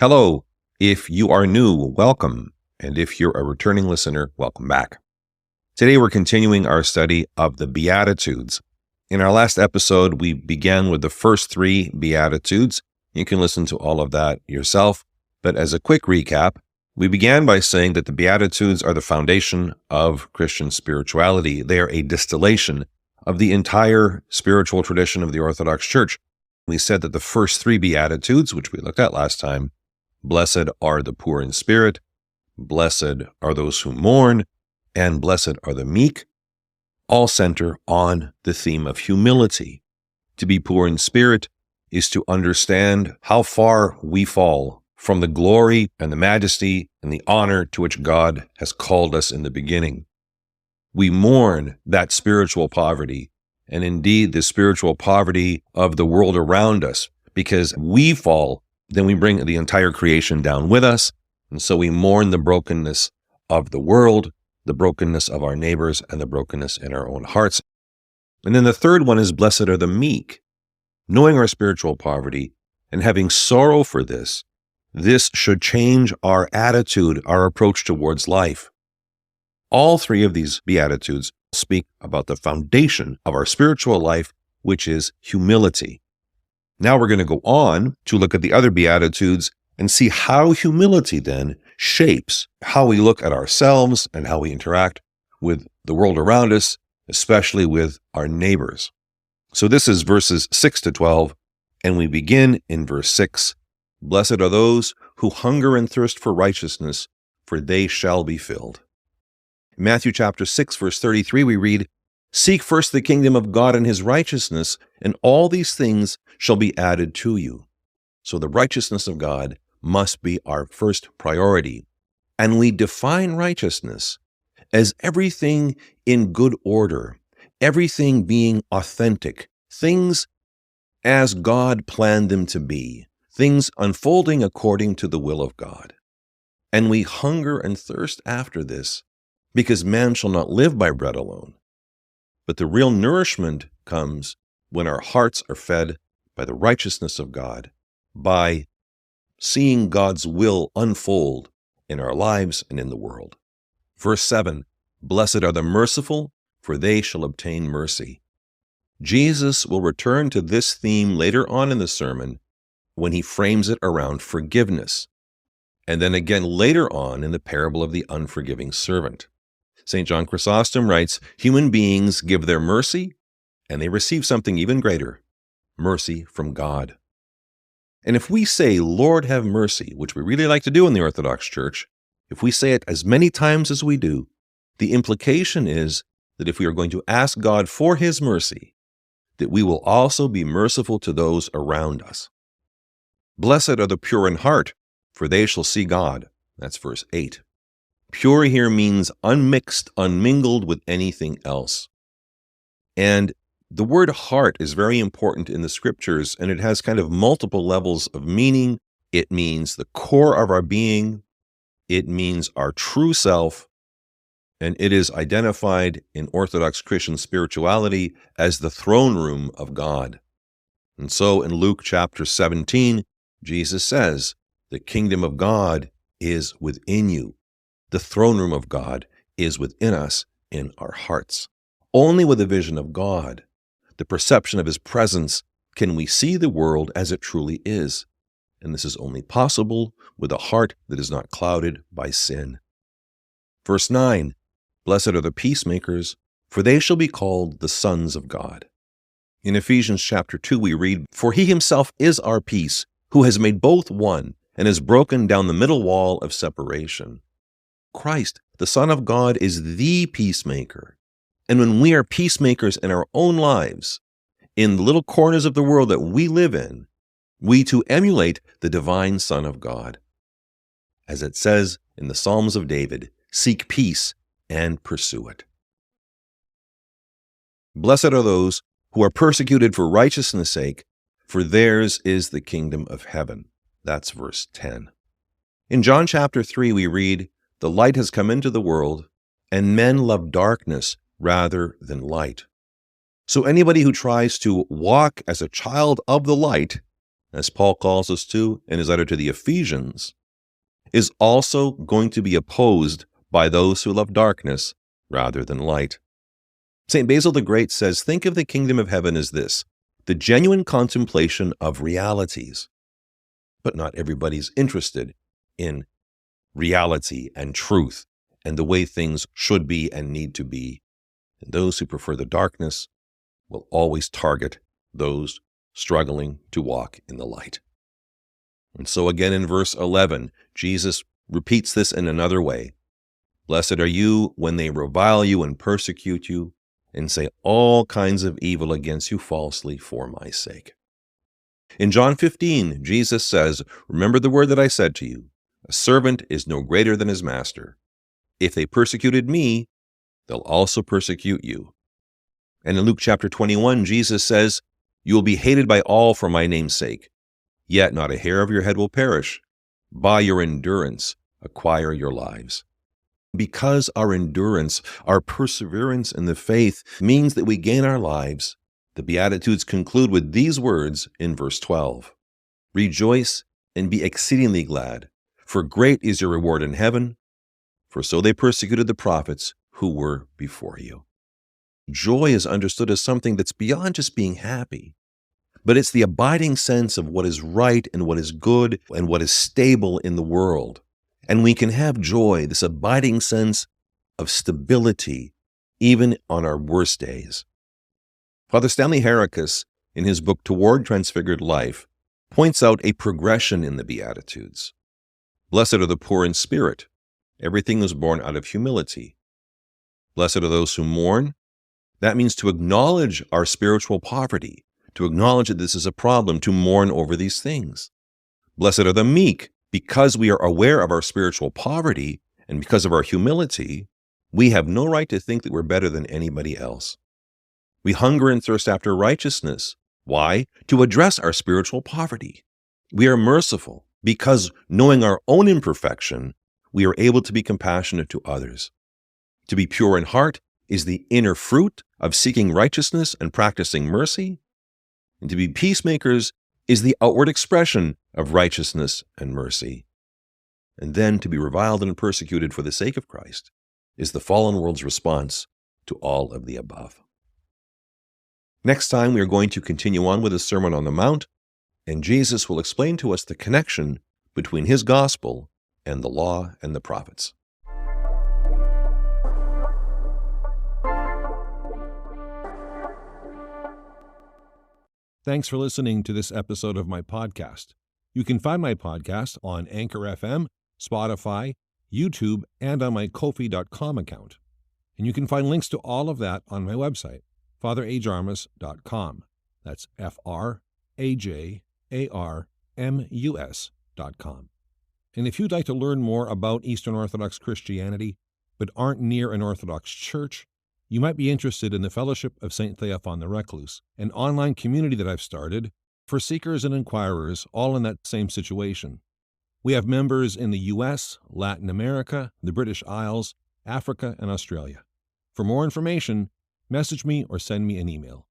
Hello. If you are new, welcome. And if you're a returning listener, welcome back. Today we're continuing our study of the Beatitudes. In our last episode, we began with the first three Beatitudes. You can listen to all of that yourself. But as a quick recap, we began by saying that the Beatitudes are the foundation of Christian spirituality. They are a distillation of the entire spiritual tradition of the Orthodox Church. We said that the first three Beatitudes, which we looked at last time, blessed are the poor in spirit, blessed are those who mourn, and blessed are the meek, all center on the theme of humility. To be poor in spirit is to understand how far we fall from the glory and the majesty and the honor to which God has called us in the beginning. We mourn that spiritual poverty, and indeed the spiritual poverty of the world around us, because we fall, then we bring the entire creation down with us. And so we mourn the brokenness of the world, the brokenness of our neighbors, and the brokenness in our own hearts. And then the third one is blessed are the meek. Knowing our spiritual poverty and having sorrow for this should change our attitude, our approach towards life. All three of these Beatitudes speak about the foundation of our spiritual life, which is humility. Now we're going to go on to look at the other Beatitudes and see how humility then shapes how we look at ourselves and how we interact with the world around us, especially with our neighbors. So this is verses 6 to 12, and we begin in verse 6. Blessed are those who hunger and thirst for righteousness, for they shall be filled. In Matthew chapter 6, verse 33, we read, Seek first the kingdom of God and his righteousness, and all these things shall be added to you. So the righteousness of God must be our first priority. And we define righteousness as everything in good order, everything being authentic, things as God planned them to be, things unfolding according to the will of God. And we hunger and thirst after this, because man shall not live by bread alone. But the real nourishment comes when our hearts are fed by the righteousness of God, by seeing God's will unfold in our lives and in the world. Verse 7, Blessed are the merciful, for they shall obtain mercy. Jesus will return to this theme later on in the sermon when he frames it around forgiveness, and then again later on in the parable of the unforgiving servant. St. John Chrysostom writes, Human beings give their mercy, and they receive something even greater, mercy from God. And if we say, Lord, have mercy, which we really like to do in the Orthodox Church, if we say it as many times as we do, the implication is that if we are going to ask God for his mercy, that we will also be merciful to those around us. Blessed are the pure in heart, for they shall see God. That's verse 8. Pure here means unmixed, unmingled with anything else. And the word heart is very important in the scriptures, and it has kind of multiple levels of meaning. It means the core of our being. It means our true self. And it is identified in Orthodox Christian spirituality as the throne room of God. And so in Luke chapter 17, Jesus says, the kingdom of God is within you. The throne room of God is within us in our hearts. Only with a vision of God, the perception of his presence, can we see the world as it truly is. And this is only possible with a heart that is not clouded by sin. Verse 9, Blessed are the peacemakers, for they shall be called the sons of God. In Ephesians chapter 2 we read, For he himself is our peace, who has made both one, and has broken down the middle wall of separation. Christ, the Son of God, is the peacemaker. And when we are peacemakers in our own lives, in the little corners of the world that we live in, we too emulate the divine Son of God. As it says in the Psalms of David, seek peace and pursue it. Blessed are those who are persecuted for righteousness' sake, for theirs is the kingdom of heaven. That's verse 10. In John chapter 3 we read, The light has come into the world, and men love darkness rather than light. So anybody who tries to walk as a child of the light as Paul calls us to in his letter to the Ephesians, is also going to be opposed by those who love darkness rather than light. St. Basil the Great says, think of the kingdom of heaven as this, the genuine contemplation of realities. But not everybody's interested in reality and truth and the way things should be and need to be. And those who prefer the darkness will always target those struggling to walk in the light. And so again in verse 11, Jesus repeats this in another way. Blessed are you when they revile you and persecute you and say all kinds of evil against you falsely for my sake. In John 15, Jesus says, remember the word that I said to you, a servant is no greater than his master. If they persecuted me, they'll also persecute you. And in Luke chapter 21, Jesus says, you will be hated by all for my name's sake, yet not a hair of your head will perish. By your endurance, acquire your lives. Because our endurance, our perseverance in the faith means that we gain our lives, the Beatitudes conclude with these words in verse 12. Rejoice and be exceedingly glad, for great is your reward in heaven, for so they persecuted the prophets who were before you. Joy is understood as something that's beyond just being happy, but it's the abiding sense of what is right and what is good and what is stable in the world. And we can have joy, this abiding sense of stability, even on our worst days. Father Stanley Heracus, in his book Toward Transfigured Life, points out a progression in the Beatitudes. Blessed are the poor in spirit. Everything is born out of humility. Blessed are those who mourn. That means to acknowledge our spiritual poverty, to acknowledge that this is a problem, to mourn over these things. Blessed are the meek. Because we are aware of our spiritual poverty and because of our humility, we have no right to think that we're better than anybody else. We hunger and thirst after righteousness. Why? To address our spiritual poverty. We are merciful because, knowing our own imperfection, we are able to be compassionate to others. To be pure in heart is the inner fruit of seeking righteousness and practicing mercy. And to be peacemakers is the outward expression of righteousness and mercy. And then to be reviled and persecuted for the sake of Christ is the fallen world's response to all of the above. Next time, we are going to continue on with the Sermon on the Mount, and Jesus will explain to us the connection between his gospel and the law and the prophets. Thanks for listening to this episode of my podcast. You can find my podcast on Anchor FM, Spotify, YouTube, and on my Ko-fi.com account. And you can find links to all of that on my website, fatherajarmus.com. That's FRAJARMUS.com. And if you'd like to learn more about Eastern Orthodox Christianity, but aren't near an Orthodox church, you might be interested in the Fellowship of St. Theophan the Recluse, an online community that I've started for seekers and inquirers all in that same situation. We have members in the U.S., Latin America, the British Isles, Africa, and Australia. For more information, message me or send me an email.